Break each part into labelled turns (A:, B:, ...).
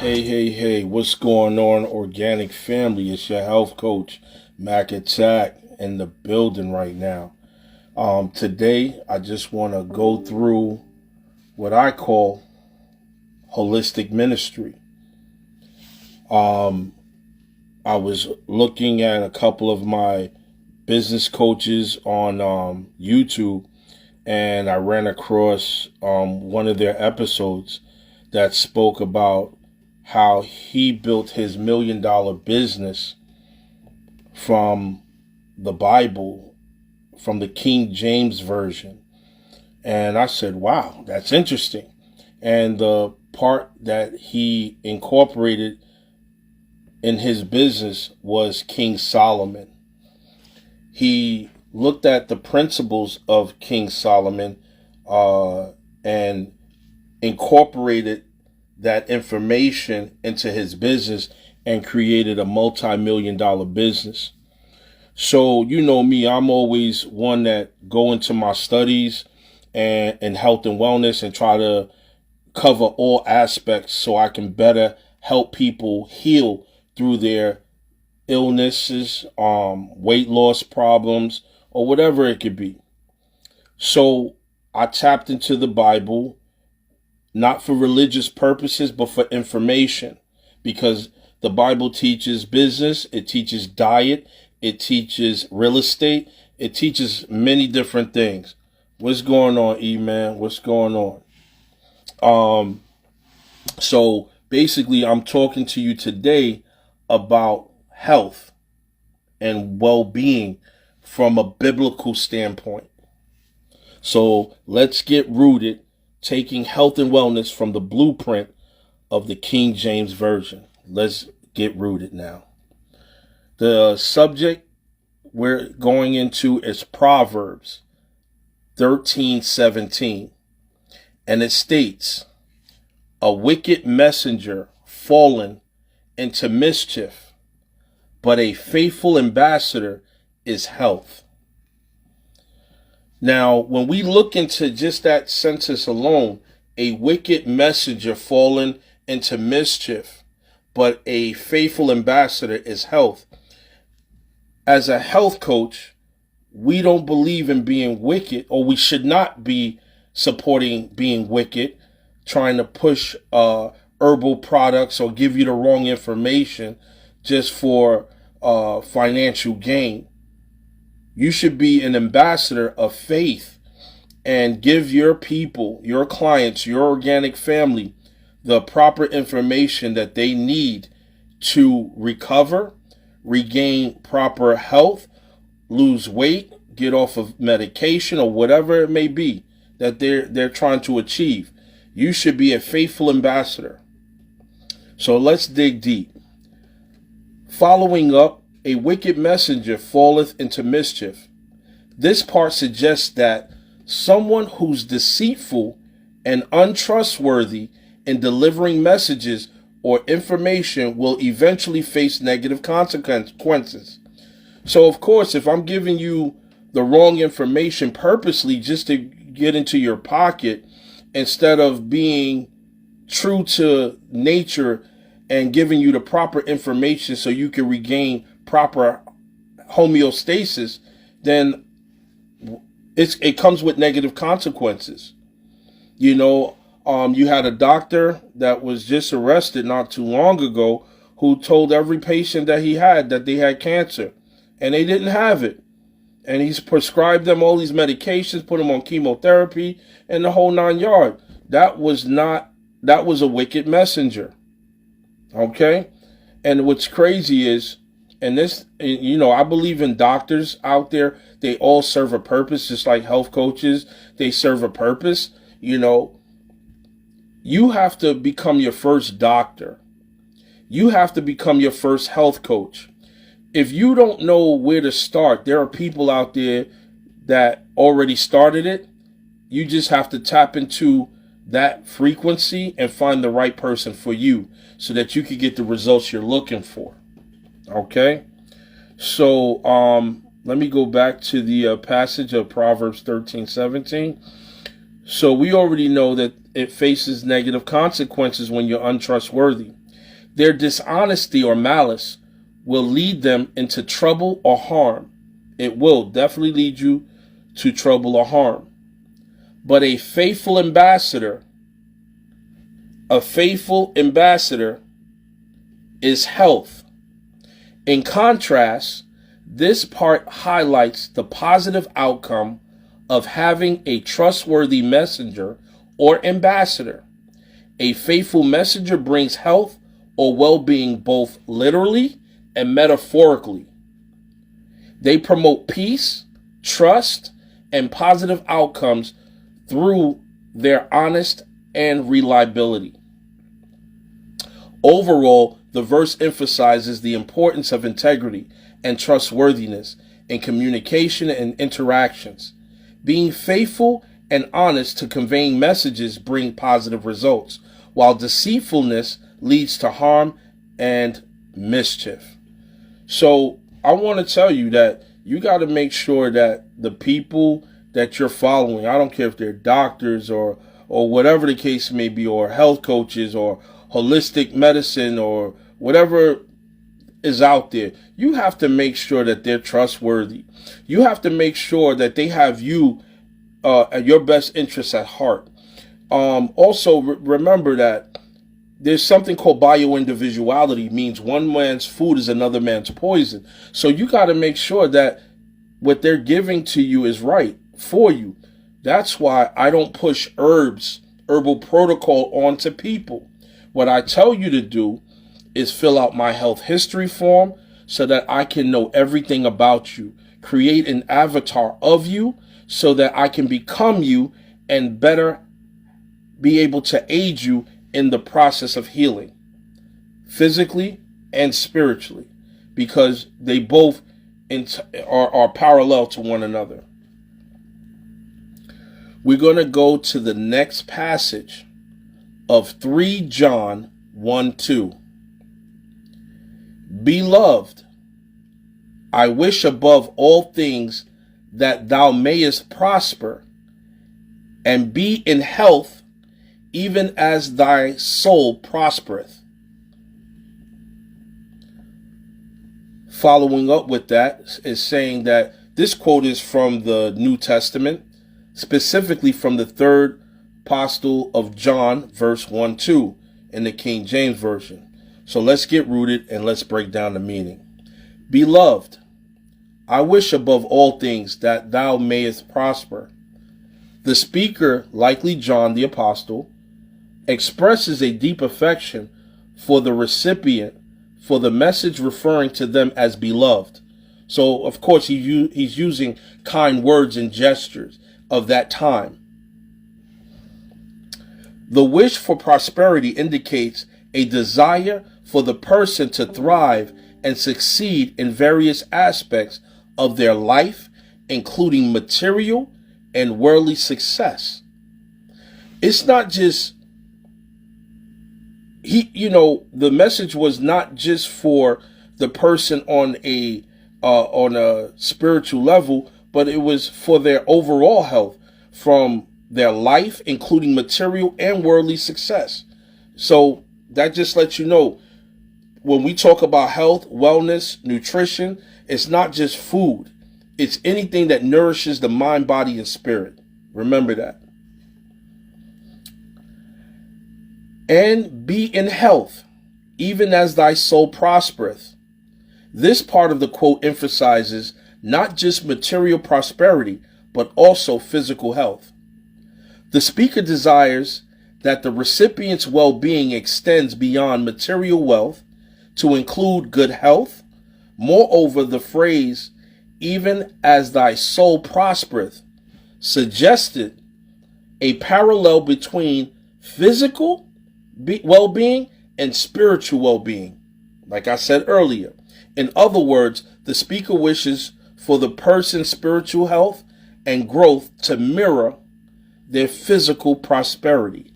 A: Hey, what's going on, organic family? It's your health coach, Mac Attack, in the building right now. Today, I just want to go through what I call holistic ministry. Um, I was looking at a couple of my business coaches on YouTube, and I ran across one of their episodes that spoke about how he built his $1 million business from the Bible, from the King James Version. And I said, wow, that's interesting. And the part that he incorporated in his business was King Solomon. He looked at the principles of King Solomon and incorporated that information into his business and created a multi-million-dollar business. So you know me, I'm always one that go into my studies and health and wellness and try to cover all aspects so I can better help people heal through their illnesses, weight loss problems, or whatever it could be. So I tapped into the Bible, not for religious purposes, but for information, because the Bible teaches business, it teaches diet, it teaches real estate, it teaches many different things. What's going on, E-Man? What's going on? So basically, I'm talking to you today about health and well-being from a biblical standpoint. So let's get rooted, taking health and wellness from the blueprint of the King James Version. Let's get rooted now. The subject we're going into is Proverbs 13:17. And it states, "A wicked messenger fallen into mischief, but a faithful ambassador is health." Now, when we look into just that sentence alone, a wicked messenger fallen into mischief, but a faithful ambassador is health. As a health coach, we don't believe in being wicked, or we should not be supporting being wicked, trying to push herbal products or give you the wrong information just for financial gain. You should be an ambassador of faith and give your people, your clients, your organic family the proper information that they need to recover, regain proper health, lose weight, get off of medication, or whatever it may be that they're trying to achieve. You should be a faithful ambassador. So let's dig deep. Following up, a wicked messenger falleth into mischief. This part suggests that someone who's deceitful and untrustworthy in delivering messages or information will eventually face negative consequences. So, of course, if I'm giving you the wrong information purposely just to get into your pocket, instead of being true to nature and giving you the proper information so you can regain proper homeostasis, then it comes with negative consequences. You know, you had a doctor that was just arrested not too long ago who told every patient that he had that they had cancer, and they didn't have it. And he's prescribed them all these medications, put them on chemotherapy, and the whole 9 yards. That was a wicked messenger. Okay? And what's crazy is, and this, you know, I believe in doctors out there. They all serve a purpose, just like health coaches. They serve a purpose. You know, you have to become your first doctor. You have to become your first health coach. If you don't know where to start, there are people out there that already started it. You just have to tap into that frequency and find the right person for you so that you can get the results you're looking for. Okay? So, let me go back to the passage of Proverbs 13:17. So we already know that it faces negative consequences when you're untrustworthy. Their dishonesty or malice will lead them into trouble or harm. It will definitely lead you to trouble or harm. But a faithful ambassador is health. In contrast, this part highlights the positive outcome of having a trustworthy messenger or ambassador. A faithful messenger brings health or well-being both literally and metaphorically. They promote peace, trust, and positive outcomes through their honesty and reliability. Overall, the verse emphasizes the importance of integrity and trustworthiness in communication and interactions. Being faithful and honest to conveying messages bring positive results, while deceitfulness leads to harm and mischief. So I want to tell you that you got to make sure that the people that you're following, I don't care if they're doctors or whatever the case may be, or health coaches or holistic medicine or whatever is out there, you have to make sure that they're trustworthy. You have to make sure that they have you at your best interests at heart. Also, remember that there's something called bioindividuality, means one man's food is another man's poison. So you got to make sure that what they're giving to you is right for you. That's why I don't push herbal protocol onto people. What I tell you to do is fill out my health history form so that I can know everything about you, create an avatar of you so that I can become you and better be able to aid you in the process of healing, physically and spiritually, because they both are parallel to one another. We're going to go to the next passage of 3 John 1:2. Beloved, I wish above all things that thou mayest prosper and be in health, even as thy soul prospereth. Following up with that is saying that this quote is from the New Testament, specifically from the third Apostle of John, verse 1-2 in the King James Version. So let's get rooted and let's break down the meaning. Beloved, I wish above all things that thou mayest prosper. The speaker, likely John the Apostle, expresses a deep affection for the recipient for the message, referring to them as beloved. So, of course, he's using kind words and gestures of that time. The wish for prosperity indicates a desire for the person to thrive and succeed in various aspects of their life, including material and worldly success. It's not just, the message was not just for the person on a spiritual level, but it was for their overall health, from their life, including material and worldly success. So that just lets you know, when we talk about health, wellness, nutrition, it's not just food. It's anything that nourishes the mind, body, and spirit. Remember that. And be in health, even as thy soul prospereth. This part of the quote emphasizes not just material prosperity, but also physical health. The speaker desires that the recipient's well-being extends beyond material wealth to include good health. Moreover, the phrase, even as thy soul prospereth, suggested a parallel between physical well-being and spiritual well-being, like I said earlier. In other words, the speaker wishes for the person's spiritual health and growth to mirror their physical prosperity.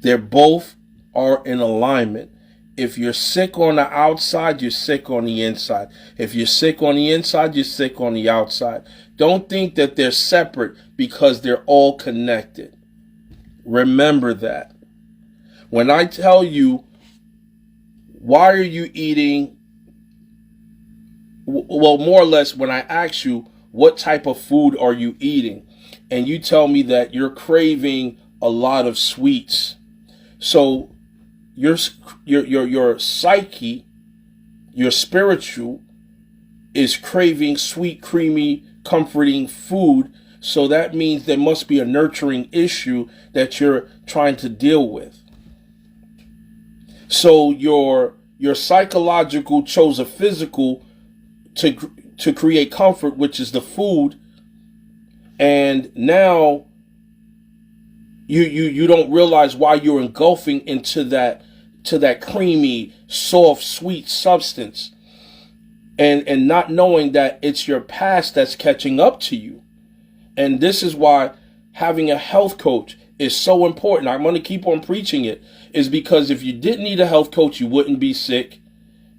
A: They both are in alignment. If you're sick on the outside, you're sick on the inside. If you're sick on the inside, you're sick on the outside. Don't think that they're separate, because they're all connected. Remember that. When I tell you why are you eating? Well, more or less, when I ask you, what type of food are you eating? And you tell me that you're craving a lot of sweets. So your psyche, your spiritual, is craving sweet, creamy, comforting food. So that means there must be a nurturing issue that you're trying to deal with. So your psychological chose a physical to create comfort, which is the food, and now you don't realize why you're engulfing into that creamy, soft, sweet substance, and not knowing that it's your past that's catching up to you. And this is why having a health coach is so important. I'm going to keep on preaching it, is because if you didn't need a health coach, you wouldn't be sick,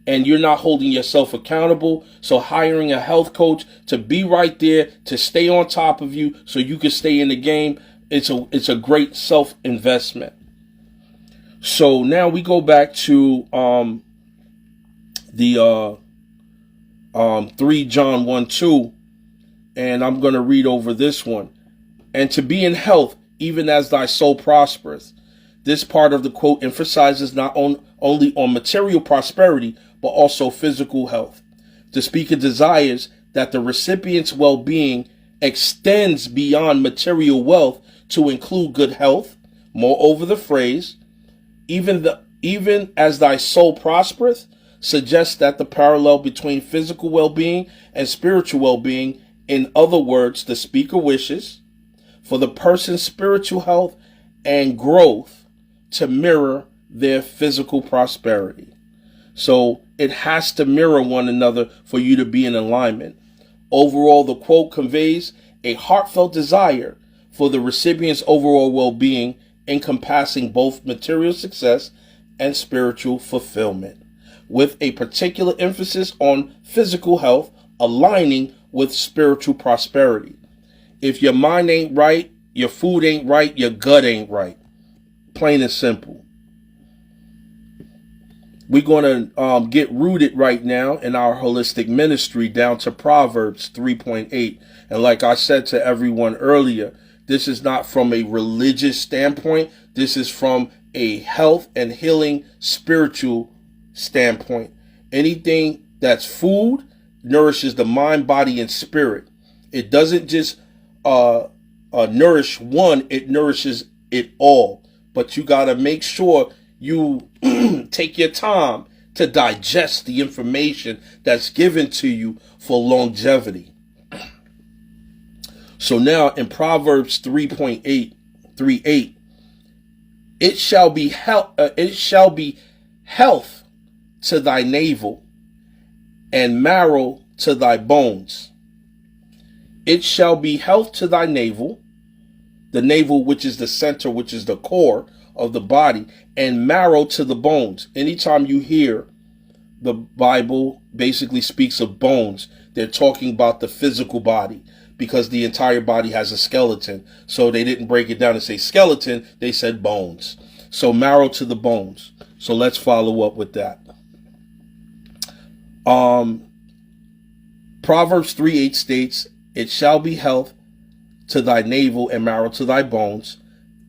A: and you're not holding yourself accountable. So hiring a health coach to be right there, to stay on top of you so you can stay in the game, it's a great self-investment. So now we go back to the 3 John 1:2, and I'm going to read over this one. And to be in health, even as thy soul prospereth. This part of the quote emphasizes not only on material prosperity, but also physical health. The speaker desires that the recipient's well-being extends beyond material wealth to include good health. Moreover, the phrase, even as thy soul prospereth, suggests that the parallel between physical well-being and spiritual well-being. In other words, the speaker wishes for the person's spiritual health and growth to mirror their physical prosperity. So it has to mirror one another for you to be in alignment. Overall, the quote conveys a heartfelt desire for the recipient's overall well-being, encompassing both material success and spiritual fulfillment, with a particular emphasis on physical health aligning with spiritual prosperity. If your mind ain't right, your food ain't right, your gut ain't right. Plain and simple. We're going to get rooted right now in our holistic ministry down to Proverbs 3.8. And like I said to everyone earlier, this is not from a religious standpoint. This is from a health and healing spiritual standpoint. Anything that's food nourishes the mind, body, and spirit. It doesn't just nourish one, it nourishes it all. But you got to make sure you take your time to digest the information that's given to you for longevity. So now in Proverbs 3.8, it shall be health to thy navel and marrow to thy bones. It shall be health to thy navel, the navel, which is the center, which is the core of the body, and marrow to the bones. Anytime you hear the Bible basically speaks of bones, they're talking about the physical body, because the entire body has a skeleton. So they didn't break it down and say skeleton, they said bones. So marrow to the bones. So let's follow up with that. Proverbs 3:8 states, it shall be health to thy navel and marrow to thy bones.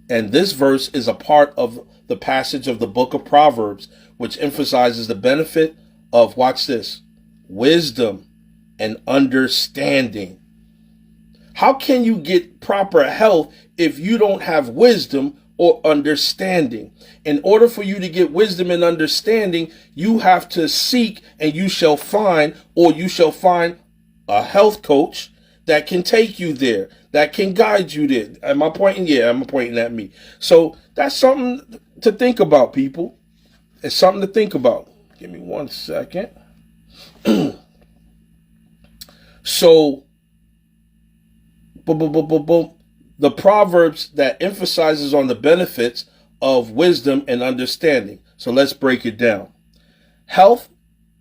A: And this verse is a part of the passage of the book of Proverbs, which emphasizes the benefit of, watch this, wisdom and understanding. How can you get proper health if you don't have wisdom or understanding? In order for you to get wisdom and understanding, you have to seek, and you shall find a health coach that can take you there, that can guide you there. Am I pointing? Yeah, I'm pointing at me. So that's something to think about, people. It's something to think about. Give me 1 second. So, the Proverbs that emphasizes on the benefits of wisdom and understanding. So let's break it down. Health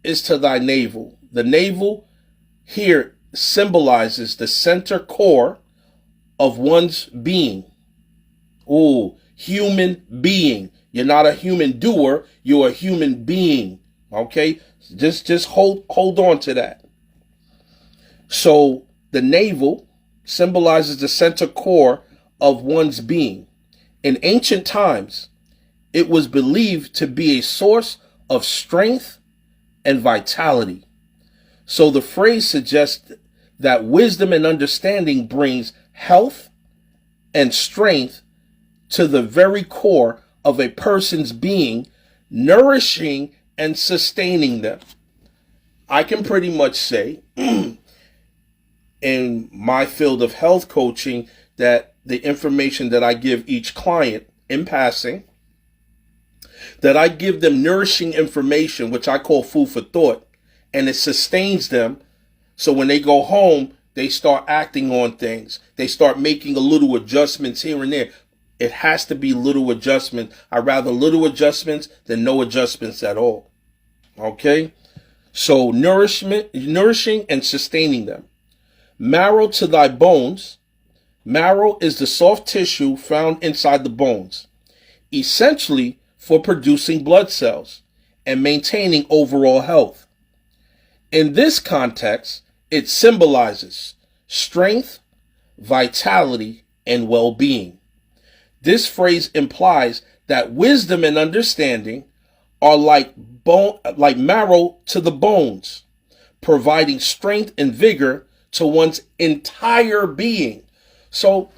A: is to thy navel. The navel here symbolizes the center core of one's being. Human being. You're not a human doer, you're a human being. Okay? Just hold on to that. So the navel symbolizes the center core of one's being. In ancient times, it was believed to be a source of strength and vitality. So the phrase suggests that wisdom and understanding brings health and strength to the very core of a person's being, nourishing and sustaining them. I can pretty much say in my field of health coaching that the information that I give each client in passing, that I give them nourishing information, which I call food for thought, and it sustains them. So when they go home, they start acting on things. They start making a little adjustments here and there. It has to be little adjustments. I'd rather little adjustments than no adjustments at all. Okay? So nourishing and sustaining them. Marrow to thy bones. Marrow is the soft tissue found inside the bones, essentially for producing blood cells and maintaining overall health. In this context, it symbolizes strength, vitality, and well-being. This phrase implies that wisdom and understanding are like marrow to the bones, providing strength and vigor to one's entire being. So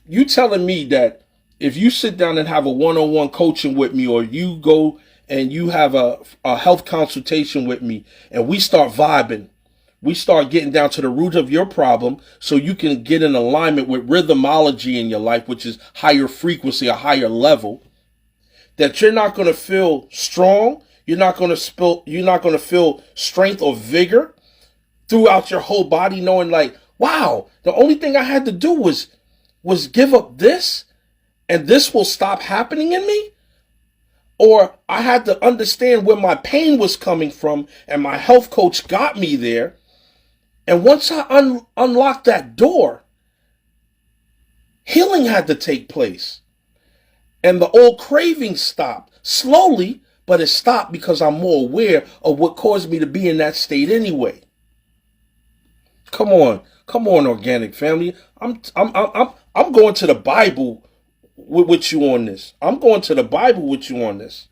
A: you telling me that if you sit down and have a one-on-one coaching with me, or you go and you have a health consultation with me, and we start vibing, we start getting down to the root of your problem so you can get in alignment with rhythmology in your life, which is higher frequency, a higher level, that you're not going to feel strong, you're not going to feel strength or vigor throughout your whole body, knowing like, wow, the only thing I had to do was give up this, and this will stop happening in me? Or I had to understand where my pain was coming from, and my health coach got me there. And once I unlocked that door, healing had to take place. And the old craving stopped. Slowly, but it stopped because I'm more aware of what caused me to be in that state anyway. Come on, organic family. I'm going to the Bible with you on this. I'm going to the Bible with you on this.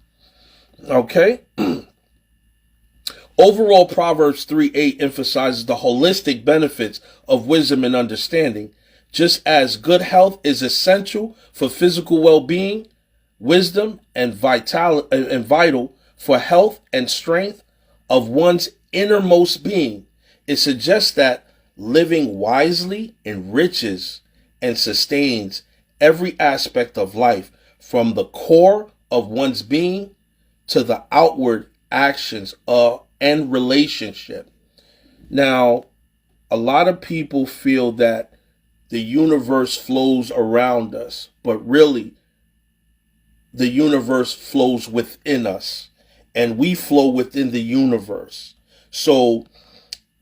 A: Okay? Overall, Proverbs 3:8 emphasizes the holistic benefits of wisdom and understanding. Just as good health is essential for physical well-being, wisdom and vital for health and strength of one's innermost being. It suggests that living wisely enriches and sustains every aspect of life, from the core of one's being to the outward actions and relationship. Now, a lot of people feel that the universe flows around us, but really, the universe flows within us, and we flow within the universe. So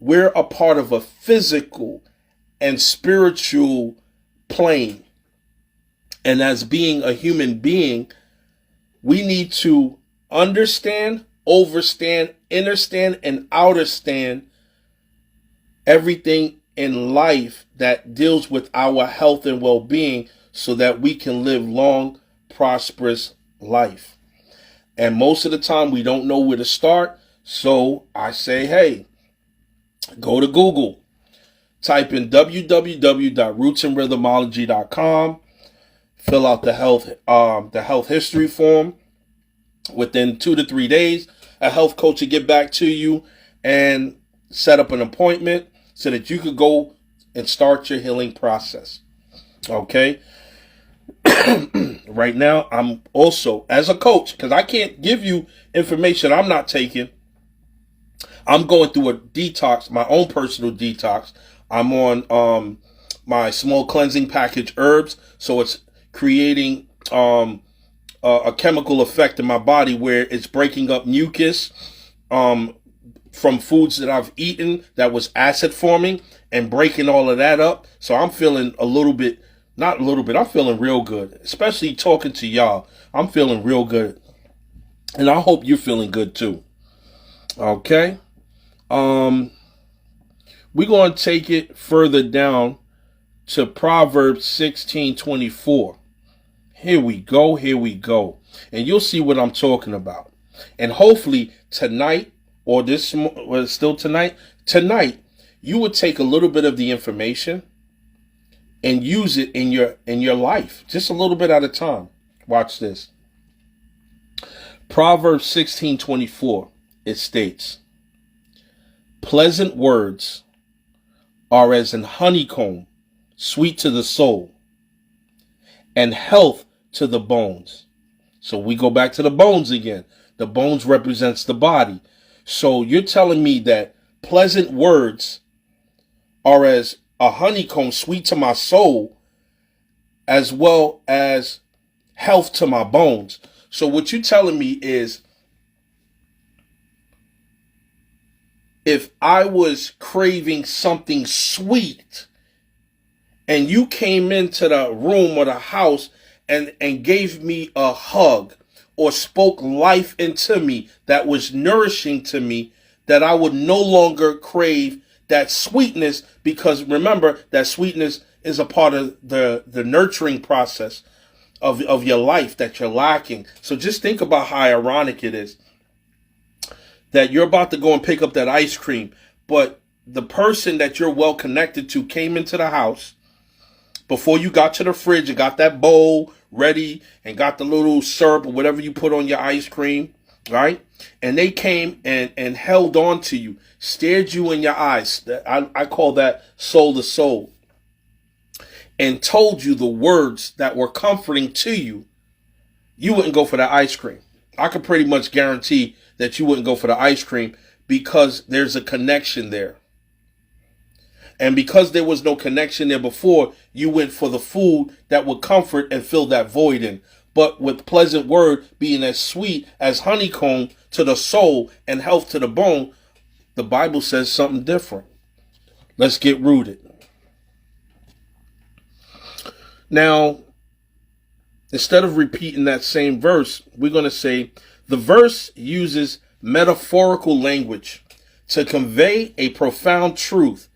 A: we're a part of a physical and spiritual plane. And as being a human being, we need to understand, overstand, understand, and outerstand everything in life that deals with our health and well-being, so that we can live long, prosperous life. And most of the time we don't know where to start. So I say, hey, go to Google, type in www.rootsandrhythmology.com, fill out the health history form. Within 2 to 3 days, a health coach will get back to you and set up an appointment so that you could go and start your healing process. Okay? Right now, I'm also, as a coach, because I can't give you information I'm not taking, I'm going through a detox, my own personal detox. I'm on my small cleansing package herbs, so it's creating a chemical effect in my body where it's breaking up mucus from foods that I've eaten that was acid forming, and breaking all of that up. So I'm feeling I'm feeling real good, especially talking to y'all. I'm feeling real good, and I hope you're feeling good too. Okay. We're going to take it further down to Proverbs 16:24. Here we go. Here we go. And you'll see what I'm talking about. And hopefully tonight, or this, well, still tonight, you would take a little bit of the information and use it in your life, just a little bit at a time. Watch this. Proverbs 16:24. It states, "Pleasant words are as an honeycomb, sweet to the soul, and health to the bones." So we go back to the bones again. The bones represents the body. So you're telling me that pleasant words are as a honeycomb, sweet to my soul, as well as health to my bones. So what you're telling me is, if I was craving something sweet and you came into the room or the house and gave me a hug or spoke life into me that was nourishing to me, that I would no longer crave that sweetness, because remember that sweetness is a part of the nurturing process of your life that you're lacking. So just think about how ironic it is that you're about to go and pick up that ice cream, but the person that you're well connected to came into the house before you got to the fridge and got that bowl ready and got the little syrup or whatever you put on your ice cream, right? And they came and held on to you, stared you in your eyes. I call that soul to soul. And told you the words that were comforting to you. You wouldn't go for that ice cream. I could pretty much guarantee that you wouldn't go for the ice cream, because there's a connection there. And because there was no connection there before, you went for the food that would comfort and fill that void in. But with pleasant word being as sweet as honeycomb to the soul and health to the bone, the Bible says something different. Let's get rooted. Now, instead of repeating that same verse, we're going to say the verse uses metaphorical language to convey a profound truth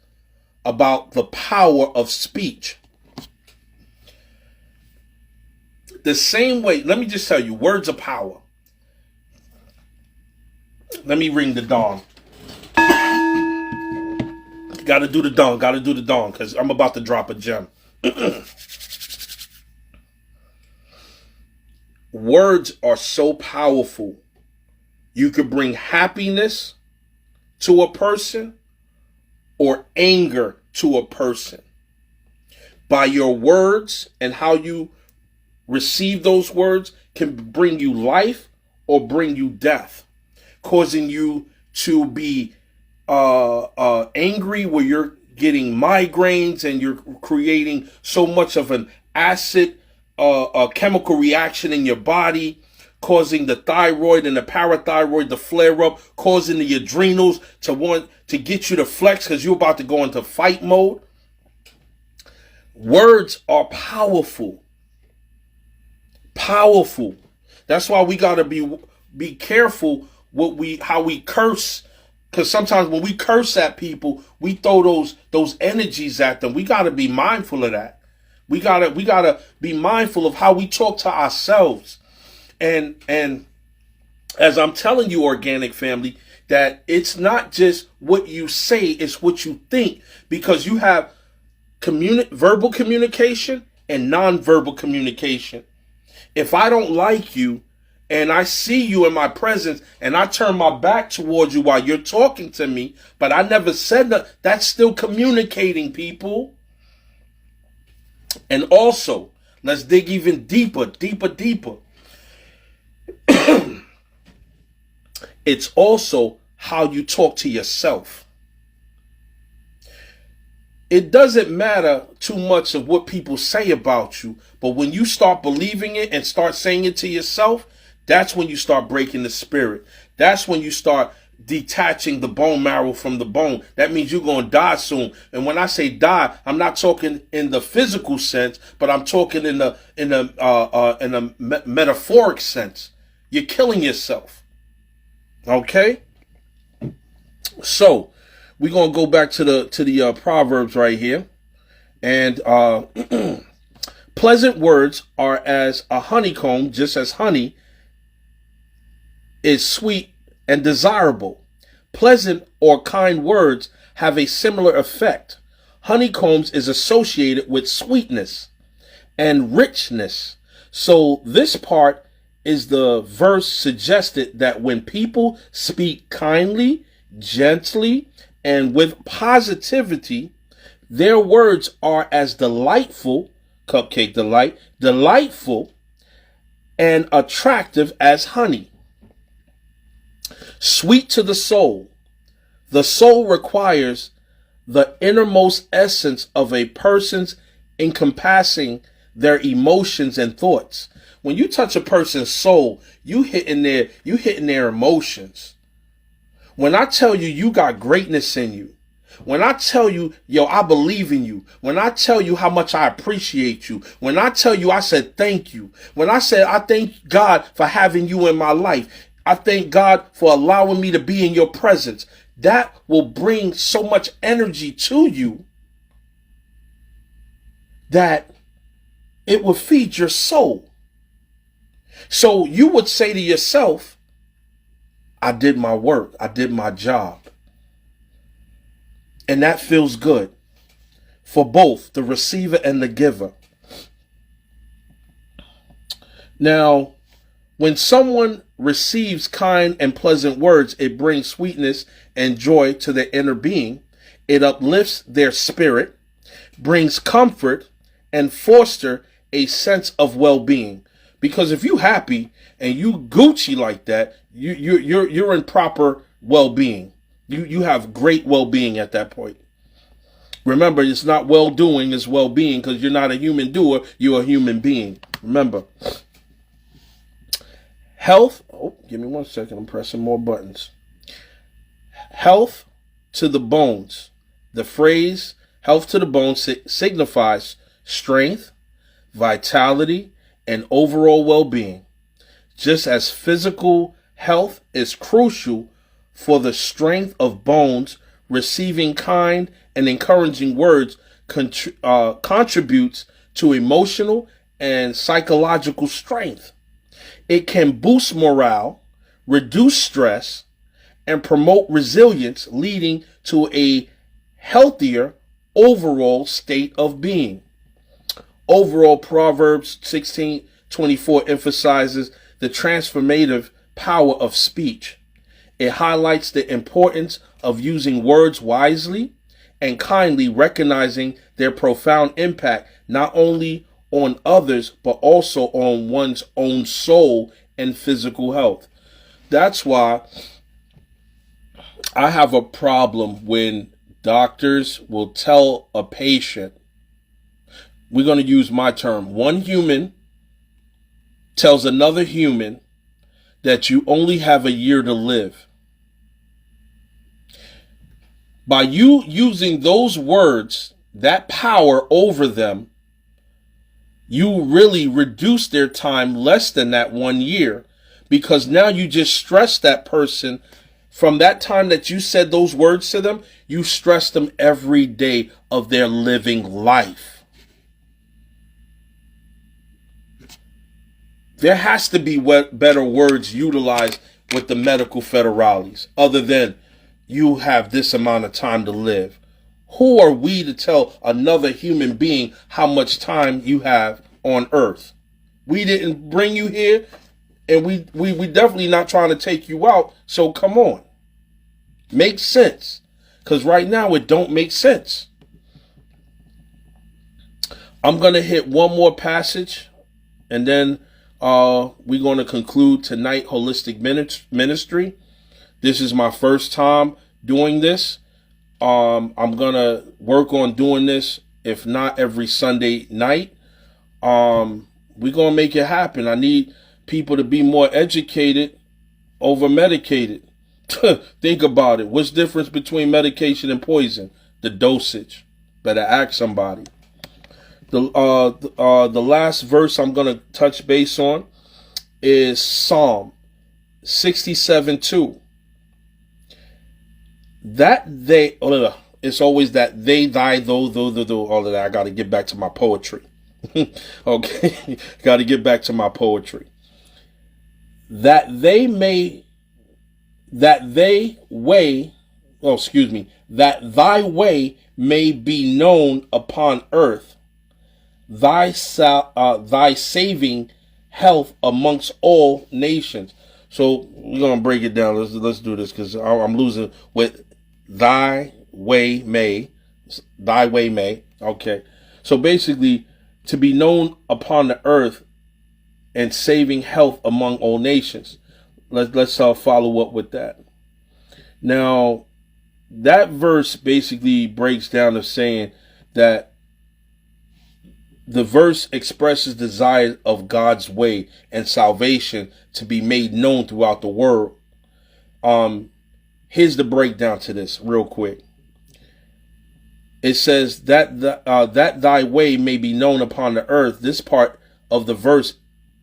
A: about the power of speech. The same way, let me just tell you, words are power. Let me ring the dawn. Gotta do the dawn, because I'm about to drop a gem. Words are so powerful. You could bring happiness to a person or anger to a person. By your words and how you receive those words can bring you life or bring you death, causing you to be angry where you're getting migraines and you're creating so much of an acid a chemical reaction in your body, causing the thyroid and the parathyroid to flare up, causing the adrenals to want to get you to flex because you're about to go into fight mode. Words are powerful. Powerful. That's why we gotta be careful how we curse. Because sometimes when we curse at people, we throw those energies at them. We gotta be mindful of that. We gotta be mindful of how we talk to ourselves. And as I'm telling you, organic family, that it's not just what you say, it's what you think. Because you have verbal communication and non-verbal communication. If I don't like you and I see you in my presence and I turn my back towards you while you're talking to me, but I never said that, that's still communicating, people. And also, let's dig even deeper. It's also how you talk to yourself. It doesn't matter too much of what people say about you, but when you start believing it and start saying it to yourself, that's when you start breaking the spirit. That's when you start detaching the bone marrow from the bone. That means you're going to die soon. And when I say die, I'm not talking in the physical sense, but I'm talking in a metaphoric sense. You're killing yourself. Okay? So we're gonna go back to the Proverbs right here, and pleasant words are as a honeycomb, just as honey is sweet and desirable. Pleasant or kind words have a similar effect. Honeycombs is associated with sweetness and richness. So this part is the verse suggested that when people speak kindly, gently, and with positivity, their words are as delightful, cupcake delight, delightful and attractive as honey. Sweet to the soul. The soul requires the innermost essence of a person's encompassing their emotions and thoughts. When you touch a person's soul, you hitting their emotions. When I tell you you got greatness in you, when I tell you, yo, I believe in you, when I tell you how much I appreciate you, when I tell you I said thank you, when I said I thank God for having you in my life, I thank God for allowing me to be in your presence, that will bring so much energy to you that it will feed your soul. So you would say to yourself, I did my work, I did my job. And that feels good for both the receiver and the giver. Now, when someone receives kind and pleasant words, it brings sweetness and joy to their inner being. It uplifts their spirit, brings comfort, and foster a sense of well-being. Because if you happy and you Gucci like that, you're in proper well-being. You have great well-being at that point. Remember, it's not well-doing, it's well-being, because you're not a human doer, you're a human being. Remember. Health, give me 1 second, I'm pressing more buttons. Health to the bones. The phrase health to the bones signifies strength, vitality, and overall well-being. Just as physical health is crucial for the strength of bones, receiving kind and encouraging words contributes to emotional and psychological strength. It can boost morale, reduce stress, and promote resilience, leading to a healthier overall state of being. Overall, Proverbs 16:24 emphasizes the transformative power of speech. It highlights the importance of using words wisely and kindly, recognizing their profound impact not only on others, but also on one's own soul and physical health. That's why I have a problem when doctors will tell a patient, we're going to use my term, one human tells another human that you only have a year to live. By you using those words, that power over them, you really reduce their time less than that 1 year, because now you just stress that person. From that time that you said those words to them, you stress them every day of their living life. There has to be better words utilized with the medical federales other than you have this amount of time to live. Who are we to tell another human being how much time you have on earth? We didn't bring you here, and we definitely not trying to take you out. So come on. Make sense. Because right now it don't make sense. I'm going to hit one more passage, and then we're going to conclude tonight Holistic Ministry. This is my first time doing this. I'm going to work on doing this, if not every Sunday night. We're going to make it happen. I need people to be more educated over medicated. Think about it. What's the difference between medication and poison? The dosage. Better ask somebody. The last verse I'm going to touch base on is Psalm 67:2. That they, it's always that they, thy, though, all of that. I got to get back to my poetry. Okay, got to get back to my poetry. That they may, that they way, oh, excuse me, that thy way may be known upon earth, thy saving health amongst all nations. So we're gonna break it down. Let's do this because I'm losing with thy way may, thy way may. Okay, so basically, to be known upon the earth and saving health among all nations. Let's follow up with that. Now, that verse basically breaks down to saying that the verse expresses desire of God's way and salvation to be made known throughout the world. Here's the breakdown to this real quick. It says that that thy way may be known upon the earth. This part of the verse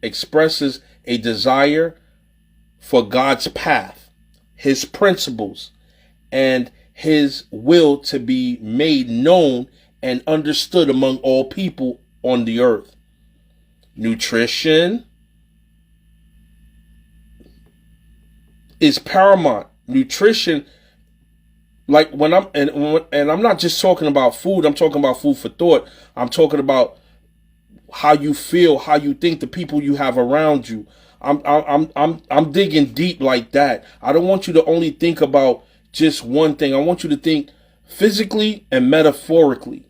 A: expresses a desire for God's path, his principles, and his will to be made known and understood among all people on the earth. Nutrition is paramount. Nutrition, like when I'm not just talking about food, I'm talking about food for thought. I'm talking about how you feel, how you think, the people you have around you. I'm digging deep like that. I don't want you to only think about just one thing. I want you to think physically and metaphorically,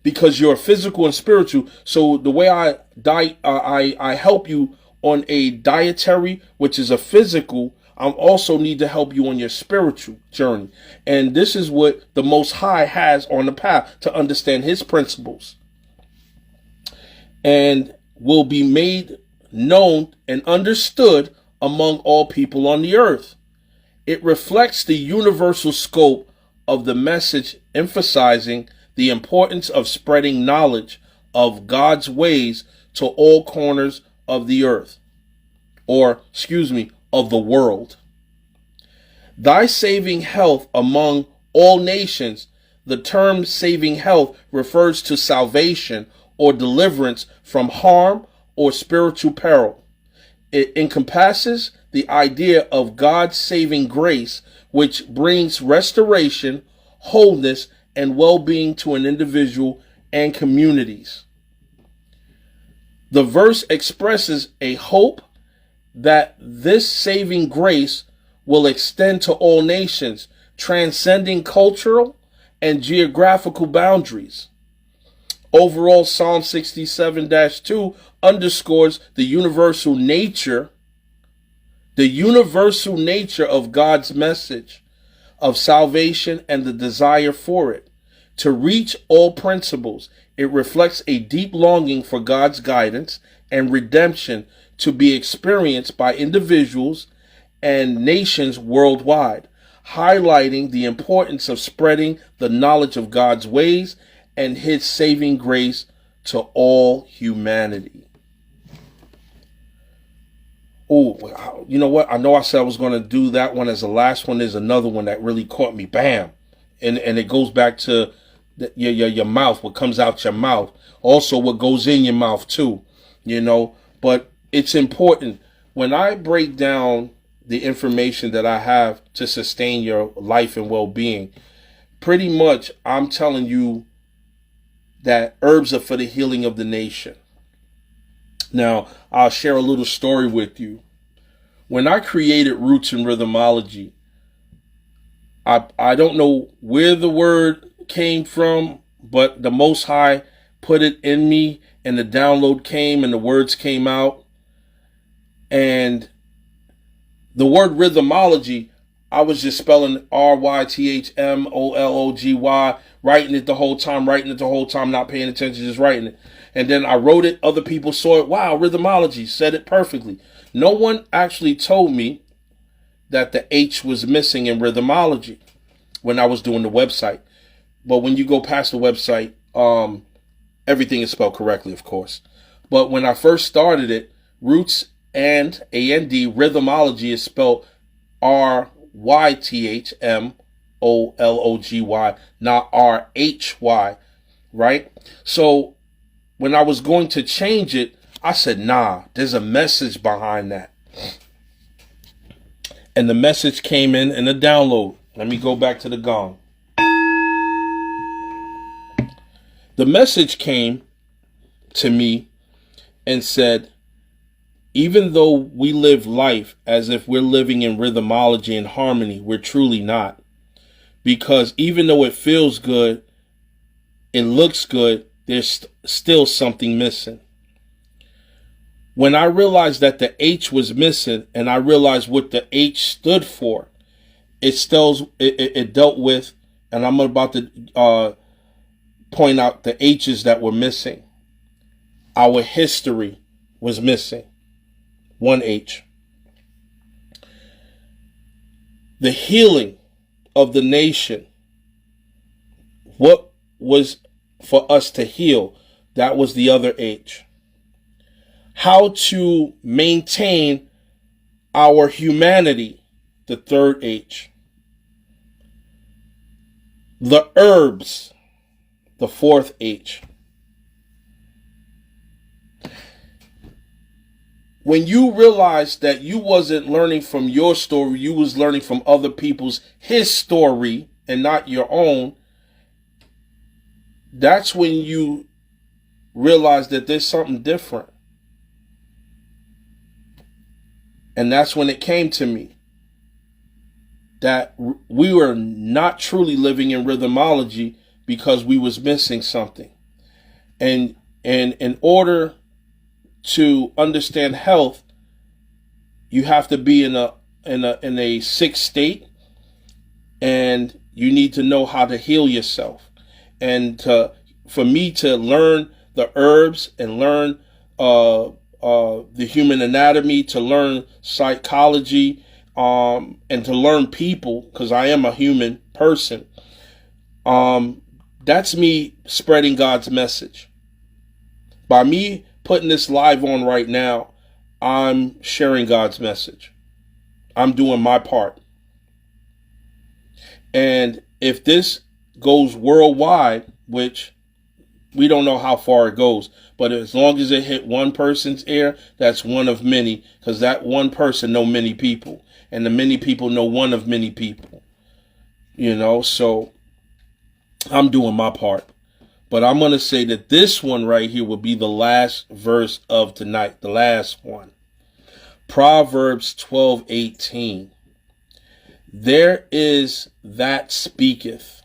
A: because you're physical and spiritual. So the way I help you on a dietary, which is a physical, I also need to help you on your spiritual journey. And this is what the Most High has on the path to understand his principles, and will be made known and understood among all people on the earth. It reflects the universal scope of the message, emphasizing the importance of spreading knowledge of God's ways to all corners of the earth, of the world. Thy saving health among all nations. The term saving health refers to salvation or deliverance from harm or spiritual peril. It encompasses the idea of God's saving grace, which brings restoration, wholeness, and well-being to an individual and communities. The verse expresses a hope that this saving grace will extend to all nations, transcending cultural and geographical boundaries. Overall, Psalm 67-2 underscores the universal nature of God's message of salvation and the desire for it to reach all principles. It reflects a deep longing for God's guidance and redemption to be experienced by individuals and nations worldwide, highlighting the importance of spreading the knowledge of God's ways and his saving grace to all humanity. Oh, you know what? I know I said I was going to do that one as the last one. There's another one that really caught me. Bam. And it goes back to your mouth, what comes out your mouth. Also, what goes in your mouth too, But it's important. When I break down the information that I have to sustain your life and well-being, pretty much I'm telling you that herbs are for the healing of the nation. Now, I'll share a little story with you. When I created Roots and Rhythmology, I don't know where the word came from, but the Most High put it in me, and the download came and the words came out. And the word rhythmology, I was just spelling RYTHMOLOGY, writing it the whole time, not paying attention, just writing it. And then I wrote it, other people saw it, wow, rhythmology, said it perfectly. No one actually told me that the H was missing in rhythmology when I was doing the website. But when you go past the website, everything is spelled correctly, of course. But when I first started it, Roots and Rhythmology is spelled RYTHMOLOGY. Olog, not RHY, right? So when I was going to change it, I said, nah, there's a message behind that. And the message came in a download. Let me go back to the gong. The message came to me and said, even though we live life as if we're living in rhythmology and harmony, we're truly not. Because even though it feels good, it looks good, there's still something missing. When I realized that the H was missing and I realized what the H stood for, it dealt with, and I'm about to point out the H's that were missing. Our history was missing. One H. The healing of the nation. What was for us to heal? That was the other H. How to maintain our humanity. The third H. The herbs. The fourth H. When you realized that you wasn't learning from your story, you was learning from other people's his story and not your own, that's when you realize that there's something different. And that's when it came to me that we were not truly living in rhythmology because we was missing something. And in order to understand health, you have to be in a sick state, and you need to know how to heal yourself. And for me to learn the herbs and learn the human anatomy, to learn psychology, and to learn people, because I am a human person, that's me spreading God's message. By me putting this live on right now, I'm sharing God's message. I'm doing my part. And if this goes worldwide, which we don't know how far it goes, but as long as it hit one person's ear, that's one of many, because that one person know many people, and the many people know one of many people. So I'm doing my part. But I'm going to say that this one right here will be the last verse of tonight, the last one. Proverbs 12:18. There is that speaketh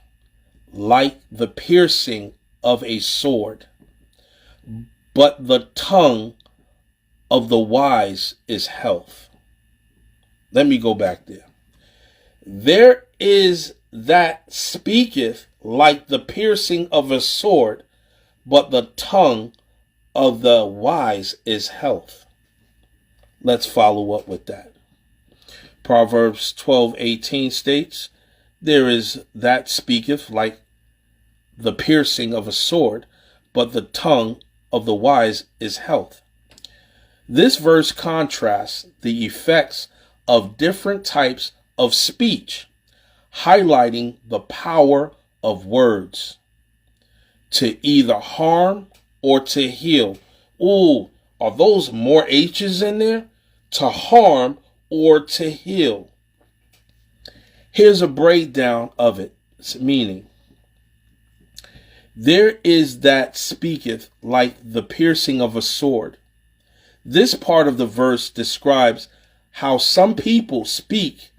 A: like the piercing of a sword, but the tongue of the wise is health. Let me go back there. There is that speaketh like the piercing of a sword, but the tongue of the wise is health. Let's follow up with that. Proverbs 12:18 states, there is that speaketh like the piercing of a sword, but the tongue of the wise is health. This verse contrasts the effects of different types of speech, highlighting the power of words to either harm or to heal. Ooh, are those more H's in there? To harm or to heal. Here's a breakdown of its meaning. There is that speaketh like the piercing of a sword. This part of the verse describes how some people speak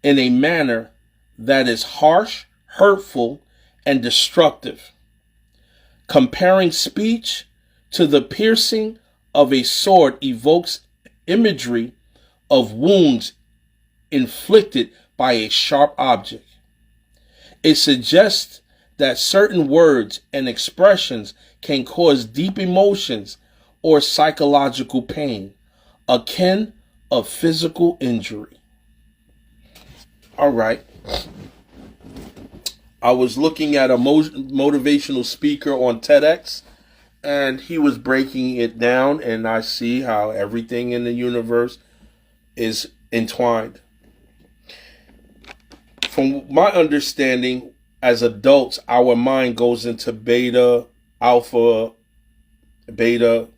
A: in a manner that is harsh, hurtful, and destructive. Comparing speech to the piercing of a sword evokes imagery of wounds inflicted by a sharp object. It suggests that certain words and expressions can cause deep emotions or psychological pain, akin of physical injury. All right. I was looking at a motivational speaker on TEDx, and he was breaking it down, and I see how everything in the universe is entwined. from my understanding, as adults, our mind goes into beta, alpha, beta,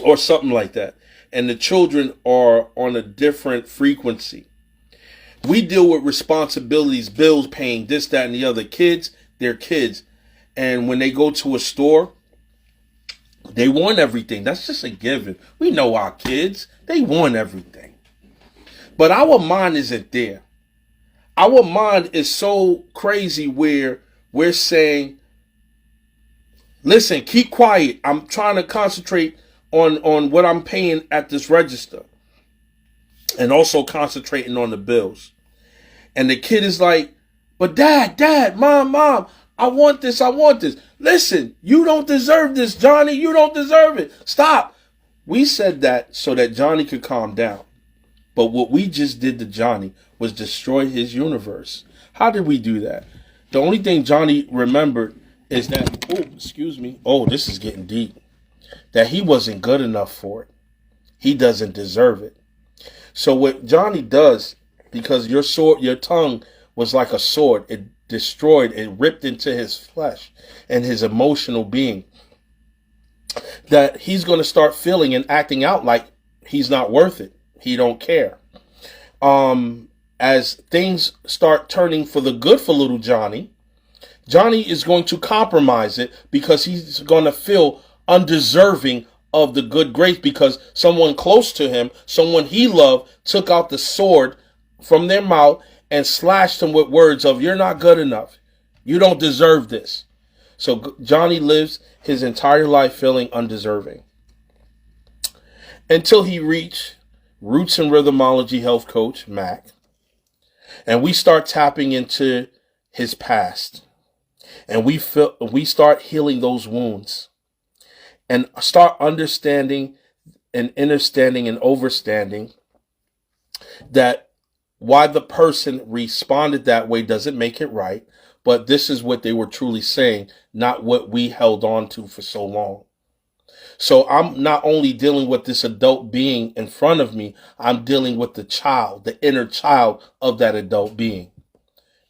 A: or something like that. And the children are on a different frequency. We deal with responsibilities, bills, paying, this, that, and the other. Kids, they're kids. And when they go to a store, they want everything. That's just a given. We know our kids. They want everything. But our mind isn't there. Our mind is so crazy where we're saying, listen, keep quiet. I'm trying to concentrate on what I'm paying at this register. And also concentrating on the bills. And the kid is like, but dad, mom, I want this. Listen, you don't deserve this, Johnny. You don't deserve it. Stop. We said that so that Johnny could calm down. But what we just did to Johnny was destroy his universe. How did we do that? The only thing Johnny remembered is that, this is getting deep, that he wasn't good enough for it. He doesn't deserve it. So what Johnny does, because your tongue was like a sword, it destroyed, it ripped into his flesh and his emotional being, that he's going to start feeling and acting out like he's not worth it. He don't care. As things start turning for the good for little Johnny, Johnny is going to compromise it because he's going to feel undeserving of the good grace because someone close to him, someone he loved, took out the sword from their mouth and slashed him with words of, you're not good enough. You don't deserve this. So Johnny lives his entire life feeling undeserving. Until he reached Roots and Rhythmology health coach, Mac. And we start tapping into his past. And we start healing those wounds. And start understanding and understanding and overstanding that why the person responded that way doesn't make it right, but this is what they were truly saying, not what we held on to for so long. So I'm not only dealing with this adult being in front of me, I'm dealing with the child, the inner child of that adult being.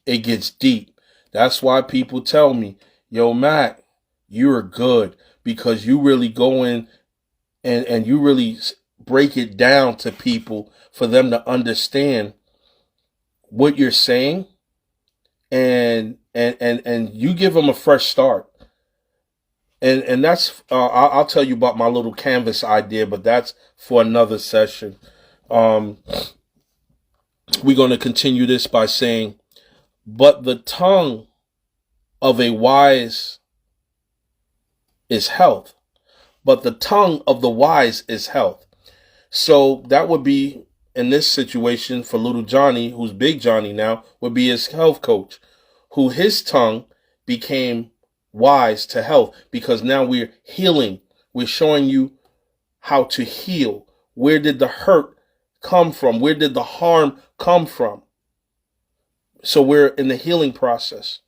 A: It gets deep. That's why people tell me, yo, Mac, you're good because you really go in and you really break it down to people for them to understand what you're saying, and you give them a fresh start. And that's I'll tell you about my little canvas idea, but that's for another session. We're going to continue this by saying, but the tongue of a wise is health, but the tongue of the wise is health. So that would be, in this situation, for little Johnny, who's big Johnny now, would be his health coach, who his tongue became wise to health, because now we're healing. We're showing you how to heal. Where did the hurt come from? Where did the harm come from? So we're in the healing process,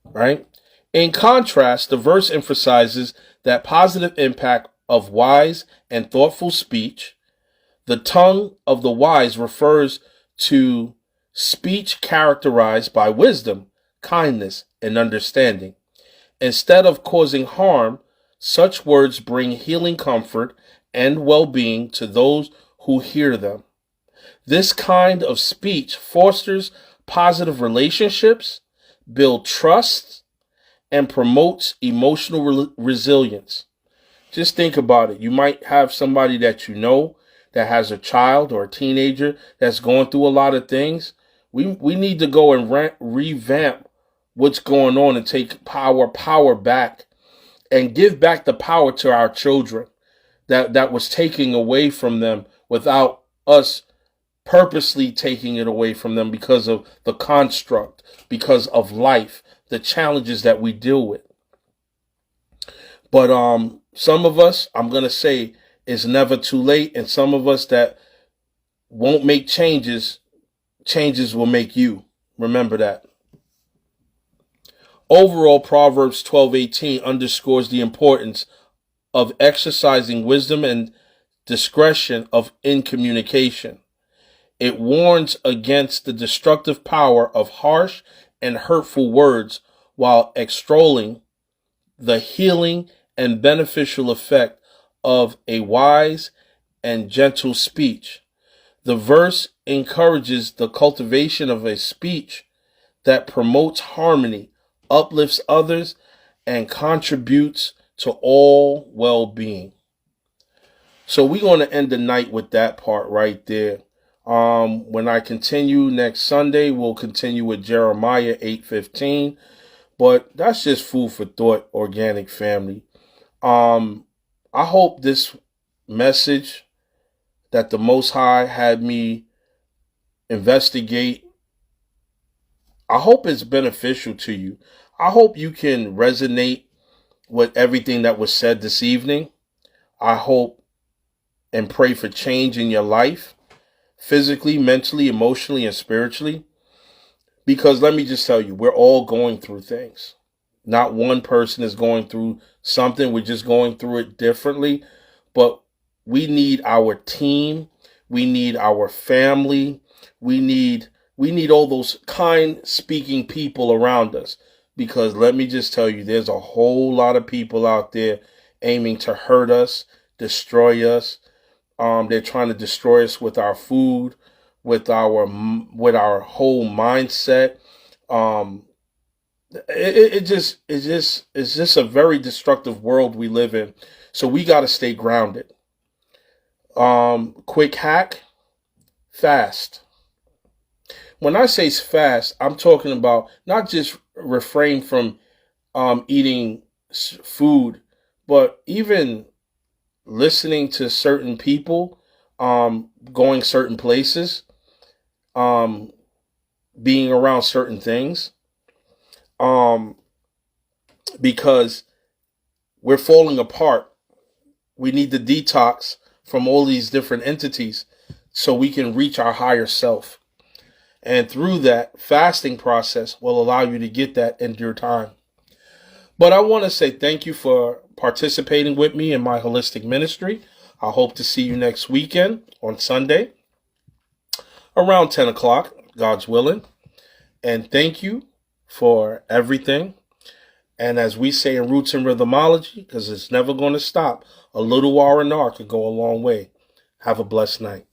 A: right? In contrast, the verse emphasizes that positive impact of wise and thoughtful speech. The tongue of the wise refers to speech characterized by wisdom, kindness, and understanding. Instead of causing harm, such words bring healing comfort and well-being to those who hear them. This kind of speech fosters positive relationships, builds trust, and promotes emotional resilience. Just think about it. You might have somebody that you know that has a child or a teenager that's going through a lot of things. We need to go and revamp what's going on and take power back and give back the power to our children that was taken away from them without us purposely taking it away from them because of the construct, because of life, the challenges that we deal with. But some of us, I'm going to say, it's never too late. And some of us that won't make changes will make you. Remember that. Overall, Proverbs 12:18 underscores the importance of exercising wisdom and discretion in communication. It warns against the destructive power of harsh and hurtful words while extolling the healing and beneficial effect of a wise and gentle speech. The verse encourages the cultivation of a speech that promotes harmony, uplifts others, and contributes to all well-being. So we're going to end the night with that part right there. When I continue next Sunday, we'll continue with Jeremiah 8:15. But that's just food for thought, organic family. I hope this message that the Most High had me investigate, I hope it's beneficial to you. I hope you can resonate with everything that was said this evening. I hope and pray for change in your life, physically, mentally, emotionally, and spiritually. Because let me just tell you, we're all going through things. Not one person is going through something. We're just going through it differently. But we need our team. We need our family. We need all those kind speaking people around us. Because let me just tell you, there's a whole lot of people out there aiming to hurt us, destroy us. They're trying to destroy us with our food, with our whole mindset. It's just a very destructive world we live in. So we got to stay grounded. Quick hack, fast. When I say fast, I'm talking about not just refrain from eating food, but even listening to certain people, going certain places, being around certain things, because we're falling apart. We need to detox from all these different entities so we can reach our higher self. And through that fasting process will allow you to get that in your time. But I want to say thank you for participating with me in my holistic ministry. I hope to see you next weekend on Sunday around 10 o'clock, God's willing. And thank you for everything. And as we say in Roots and Rhythmology, because it's never going to stop, a little R&R could go a long way. Have a blessed night.